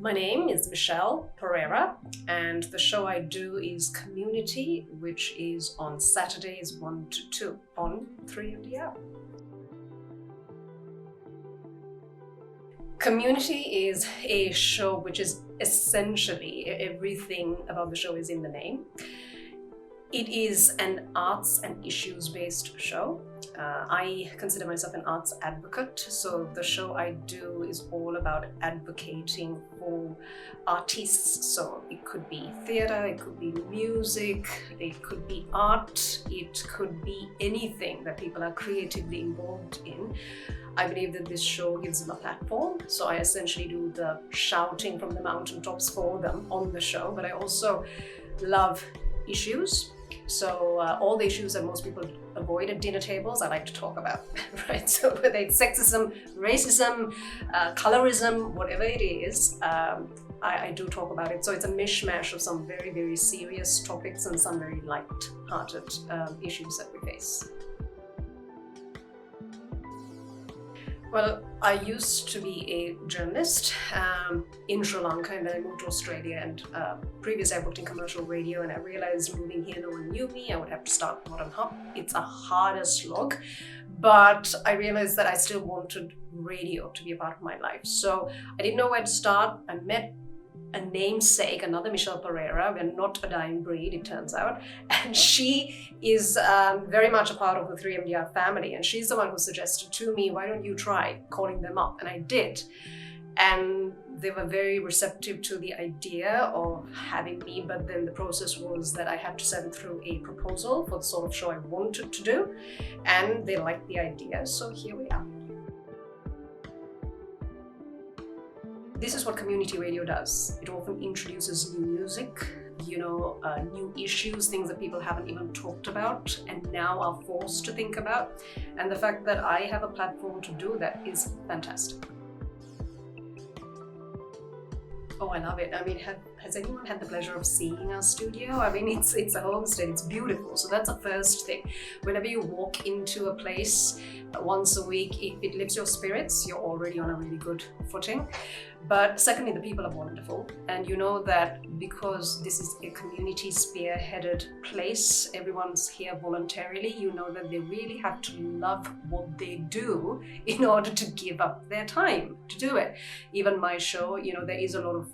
My name is Michelle Pereira, and the show I do is Community, which is on Saturdays 1 to 2 on 3MDR. Community is a show which is essentially everything about the show is in the name. It is an arts and issues-based show. I consider myself an arts advocate, so the show I do is all about advocating for artists. So it could be theatre, it could be music, it could be art, it could be anything that people are creatively involved in. I believe that this show gives them a platform, so I essentially do the shouting from the mountaintops for them on the show, but I also love issues. So all the issues that most people avoid at dinner tables, I like to talk about, right? So whether it's sexism, racism, colorism, whatever it is, I do talk about it. So it's a mishmash of some very, very serious topics and some very light-hearted issues that we face. Well, I used to be a journalist in Sri Lanka, and then I moved to Australia, and previously I worked in commercial radio, and I realized moving here no one knew me. I would have to start bottom up. It's a harder slog, but I realized that I still wanted radio to be a part of my life. So I didn't know where to start. I met a namesake, another Michelle Pereira. We're not a dying breed, it turns out. And she is very much a part of the 3MDR family. And she's the one who suggested to me, why don't you try calling them up? And I did. And they were very receptive to the idea of having me, but then the process was that I had to send through a proposal for the sort of show I wanted to do. And they liked the idea, so here we are. This is what community radio does. It often introduces new music, new issues, things that people haven't even talked about and now are forced to think about. And the fact that I have a platform to do that is fantastic. Oh, I love it. I mean, has anyone had the pleasure of seeing our studio? I mean, it's a homestead, it's beautiful. So that's the first thing. Whenever you walk into a place once a week, if it lifts your spirits, you're already on a really good footing. But secondly, the people are wonderful. And you know that because this is a community spearheaded place, everyone's here voluntarily, you know that they really have to love what they do in order to give up their time to do it. Even my show, there is a lot of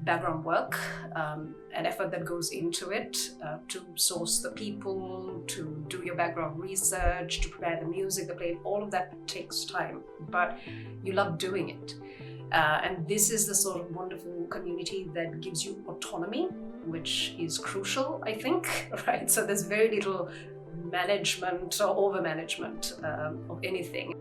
background work and effort that goes into it to source the people, to do your background research, to prepare the music, the play, all of that takes time, but you love doing it. And this is the sort of wonderful community that gives you autonomy, which is crucial, I think, right? So there's very little management or over-management of anything.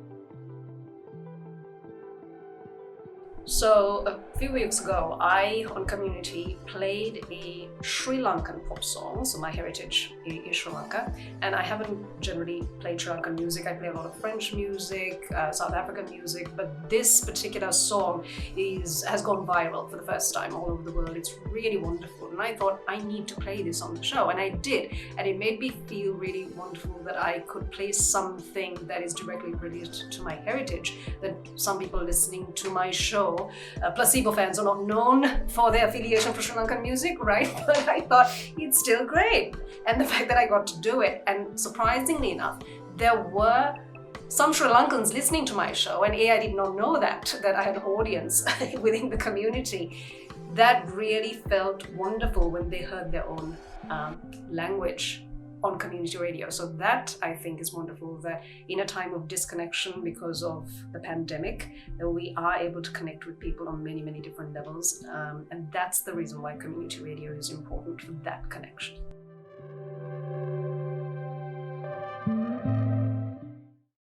So a few weeks ago, I, on Community, played a Sri Lankan pop song. So my heritage is Sri Lanka, and I haven't generally played Sri Lankan music. I play a lot of French music, South African music, but this particular song has gone viral for the first time all over the world. It's really wonderful, and I thought I need to play this on the show, and I did, and it made me feel really wonderful that I could play something that is directly related to my heritage, that some people listening to my show, placebo fans, are not known for their affiliation for Sri Lankan music, right? But I thought it's still great. And the fact that I got to do it, and surprisingly enough, there were some Sri Lankans listening to my show, and I did not know that I had an audience within the community. That really felt wonderful when they heard their own language on community radio. So that, I think, is wonderful, that in a time of disconnection because of the pandemic, that we are able to connect with people on many, many different levels. And that's the reason why community radio is important for that connection.